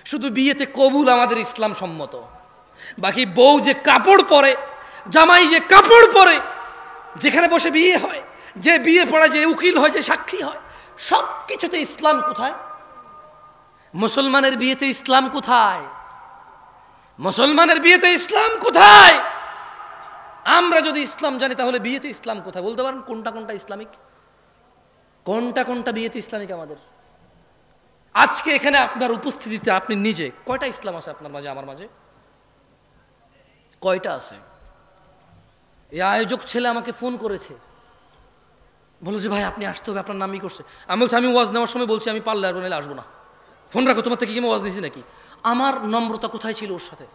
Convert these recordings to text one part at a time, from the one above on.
শুধু বিয়েতে কবুল আমাদের ইসলাম সম্মত, বাকি বউ যে কাপড় পরে, জামাই যে কাপড় পরে, যেখানে বসে বিয়ে হয়, যে বিয়ে পড়া, যে উকিল হয়, যে সাক্ষী হয়, সব কিছুতে ইসলাম কোথায়? মুসলমানের বিয়েতে ইসলাম কোথায়? মুসলমানের বিয়েতে ইসলাম কোথায়? আমরা যদি ইসলাম জানি তাহলে বিয়েতে ইসলাম কোথায় বলতে পারেন? কোনটা কোনটা ইসলামিক, কোনটা কোনটা বিয়েতে ইসলামিক আমাদের? আজকে এখানে আপনার উপস্থিতিতে আপনি নিজে কয়টা ইসলাম আছে আপনার মাঝে, আমার মাঝে? কয়টা আছে? এই আয়োজক ছেলে আমাকে ফোন করেছে, বলো যে ভাই আপনি আসতে হবে, আপনার নামই করছে। আমি বলছি আমি ওয়াজ নেওয়ার সময় বলছি আমি পারলে আর নাহলে আসবো না, ফোন রাখো, তোমার থেকে কি আমি ওয়াজ নিয়েছি নাকি? আমার নম্রতা কোথায় ছিল ওর সাথে?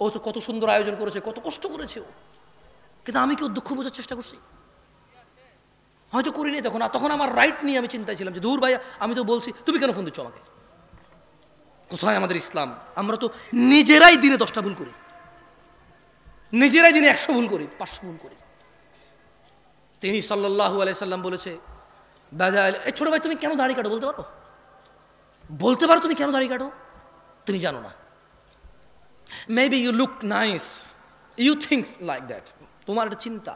ও তো কত সুন্দর আয়োজন করেছে, কত কষ্ট করেছে ও, কিন্তু আমি কি ওর দুঃখ বোঝার চেষ্টা করছি? হয়তো করিনি তখন। আর তখন আমার রাইট নিয়ে আমি চিন্তায় ছিলাম যে দূর ভাইয়া, আমি তো বলছি, তুমি কেন ফোন দিচ্ছ আমাকে? কোথায় আমাদের ইসলাম? আমরা তো নিজেরাই দিনে 10টা ভুল করি, নিজেরাই দিনে 100 ভুল করি, 500 ভুল করি। তিনি সাল্লাল্লাহু আলাইহি সাল্লাম বলেছে, এই ছোট ভাই তুমি কেন দাড়ি কাটো বলতে পারো? বলতে পারো তুমি কেন দাড়ি কাটো? তুমি জানো না। Maybe you look nice, you think like that, তোমার একটা চিন্তা,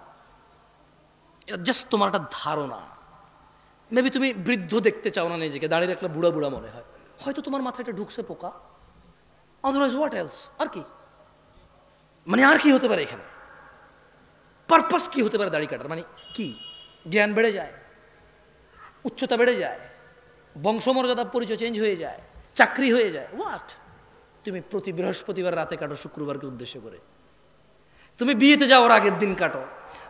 এটা জাস্ট তোমার একটা ধারণা। মেবি তুমি বৃদ্ধ দেখতে চাও না নিজেকে, দাঁড়িয়ে রাখলে বুড়া বুড়া মনে হয়, হয়তো তোমার মাথায় এটা ঢুকছে পোকা। Otherwise what else? আর কি মানে, আর কি হতে পারে এখানে? পারপাস কি হতে পারে দাড়ি কাটার? মানে কি? জ্ঞান বেড়ে যায়, উচ্চতা বেড়ে যায়, বংশমর্যাদা পরিচয় চেঞ্জ হয়ে যায়, চাকরি হয়ে যায়, হোয়াট? তুমি প্রতি বৃহস্পতিবার রাতে কাটো, শুক্রবারকে উদ্দেশ্য করে। তুমি বিয়েতে যাওয়ার আগের দিন কাটো,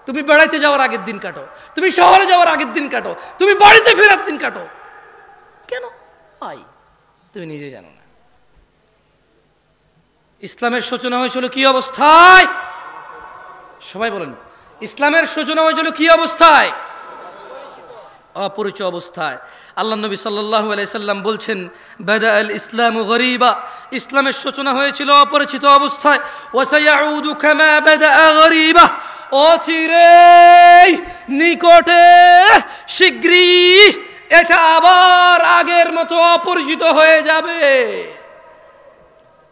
তুমি বেড়াইতে যাওয়ার আগের দিন কাটো, তুমি শহরে যাওয়ার আগের দিন কাটো, তুমি বাড়িতে ফেরার দিন কাটো। কেন ভাই? তুমি নিজে জানো না। ইসলামের সূচনা হয়েছিল কি অবস্থায়? সবাই বলেন, ইসলামের সূচনা হয়েছিল কি অবস্থায়? অপরিচিত অবস্থায়। আল্লাহ নবী সাল্লাল্লাহু আলাইহি সাল্লাম বলছেন, বাদা আল ইসলামু গরীবা, ইসলামের সূচনা হয়েছিল অপরিচিত অবস্থায়। ওয়া সায়াউদু কামা বাদা গরীবা, অচিরেই, নিকটে, শীঘ্রই এটা আবার আগের মতো অপরিচিত হয়ে যাবে।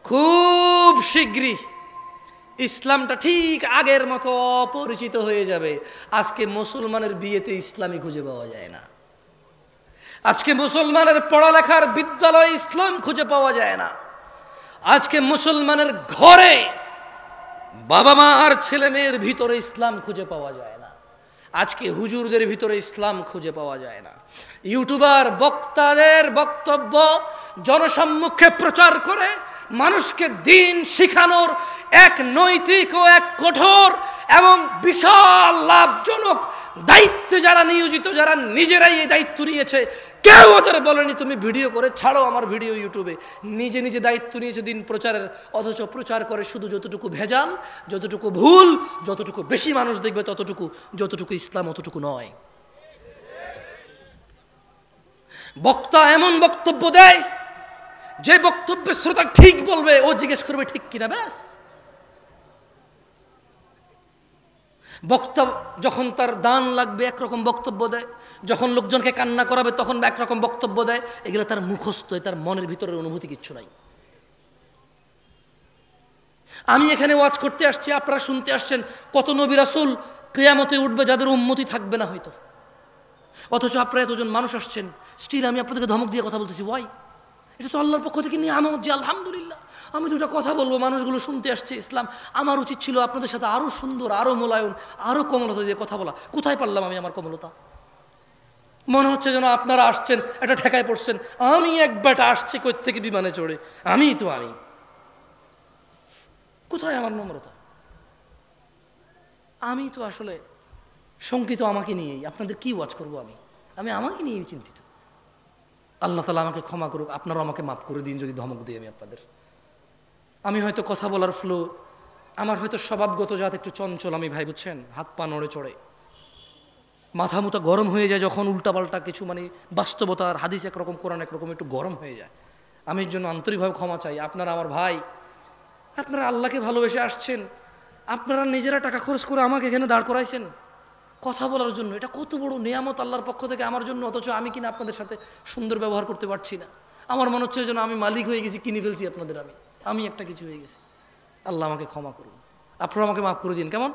খুব শীঘ্রই ইসলামটা ঠিক আগের মতো অপরিচিত হয়ে যাবে। আজকে মুসলমানের বিয়েতে ইসলামই খুঁজে পাওয়া যায় না, আজকে মুসলমানের পড়ালেখার বিদ্যালয়ে ইসলাম খুঁজে পাওয়া যায় না, আজকে মুসলমানের ঘরে বাবা মা আর ছেলে মেয়ের ভিতরে ইসলাম খুঁজে পাওয়া যায় না, আজকে হুজুরদের ভিতরে ইসলাম খুঁজে পাওয়া যায় না। ইউটিউবার বক্তাদের বক্তব্য জনসম্মুখে প্রচার করে মানুষকে দিন শিখানোর এক নৈতিক ও এক কঠোর এবং বিশাল লাভজনক দায়িত্বে যারা নিয়োজিত, যারা নিজেরাই এই দায়িত্ব নিয়েছে, কেউ ওদের বলেনি তুমি ভিডিও করে ছাড়ো আমার ভিডিও ইউটিউবে। নিজে নিজে দায়িত্ব নিয়েছে দিন প্রচারের, অথচ প্রচার করে শুধু যতটুকু ভেজাল, যতটুকু ভুল, যতটুকু বেশি মানুষ দেখবে ততটুকু, যতটুকু ইসলাম অতটুকু নয়। বক্তা এমন বক্তব্য দেয় যে বক্তব্যের শ্রোতা ঠিক বলবে, ও জিজ্ঞেস করবে ঠিক কিনা, ব্যাস। বক্তা যখন তার দান লাগবে একরকম বক্তব্য দেয়, যখন লোকজনকে কান্না করাবে তখন একরকম বক্তব্য দেয়। এগুলো তার মুখস্থ, তার মনের ভিতরের অনুভূতি কিচ্ছু নাই। আমি এখানে ওয়াজ করতে আসছি, আপনারা শুনতে আসছেন, কত নবী রাসূল কিয়ামতে উঠবে যাদের উম্মতি থাকবে না হয়তো, অথচ আপনারা এতজন মানুষ আসছেন, স্টিল আমি আপনাদেরকে ধমক দিয়ে কথা বলতেছি। ওয়াই? এটা তো আল্লাহর পক্ষ থেকে নিয়ামত যে আলহামদুলিল্লাহ আমি দুটো কথা বলবো, মানুষগুলো শুনতে আসছে ইসলাম। আমার উচিত ছিল আপনাদের সাথে আরো সুন্দর, আরো মোলায়ন, আরো কোমলতা দিয়ে কথা বলা। কোথায় পারলাম আমি আমার কোমলতা? মনে হচ্ছে যেন আপনারা আসছেন এটা ঠেকায় পড়ছেন, আমি এক বেটা আসছে কই থেকে বিমানে চড়ে, আমি কোথায় আমার নম্রতা? আমি তো আসলে শঙ্কিত আমাকে নিয়েই। আপনাদের কি ওয়াজ করবো আমি আমাকে নিয়েই চিন্তিত। আল্লাহ তাআলা আমাকে ক্ষমা করুক, আপনারা আমাকে মাফ করে দিন যদি ধমক দিই আমি আপনাদের। আমি হয়তো কথা বলার ফ্লো, আমার হয়তো স্বভাবগত জাত একটু চঞ্চল আমি ভাই, বুঝছেন, হাত পা নড়ে চড়ে, মাথা মুথা গরম হয়ে যায় যখন উল্টাপাল্টা কিছু, মানে বাস্তবতার হাদিস একরকম, কোরআন একরকম, একটু গরম হয়ে যায়। আমি এর জন্য আন্তরিকভাবে ক্ষমা চাই। আপনারা আমার ভাই, আপনারা আল্লাহকে ভালোবেসে আসছেন, আপনারা নিজেরা টাকা খরচ করে আমাকে এখানে দাঁড় করাইছেন কথা বলার জন্য। এটা কত বড় নিয়ামত আল্লাহর পক্ষ থেকে আমার জন্য, অথচ আমি কিনা আপনাদের সাথে সুন্দর ব্যবহার করতে পারছি না। আমার মনে হচ্ছে যেন আমি মালিক হয়ে গেছি, কিনে ফেলছি আপনাদের, আমি একটা কিছু হয়ে গেছি। আল্লাহ আমাকে ক্ষমা করুন, আপনারা আমাকে মাফ করে দিন। কেমন?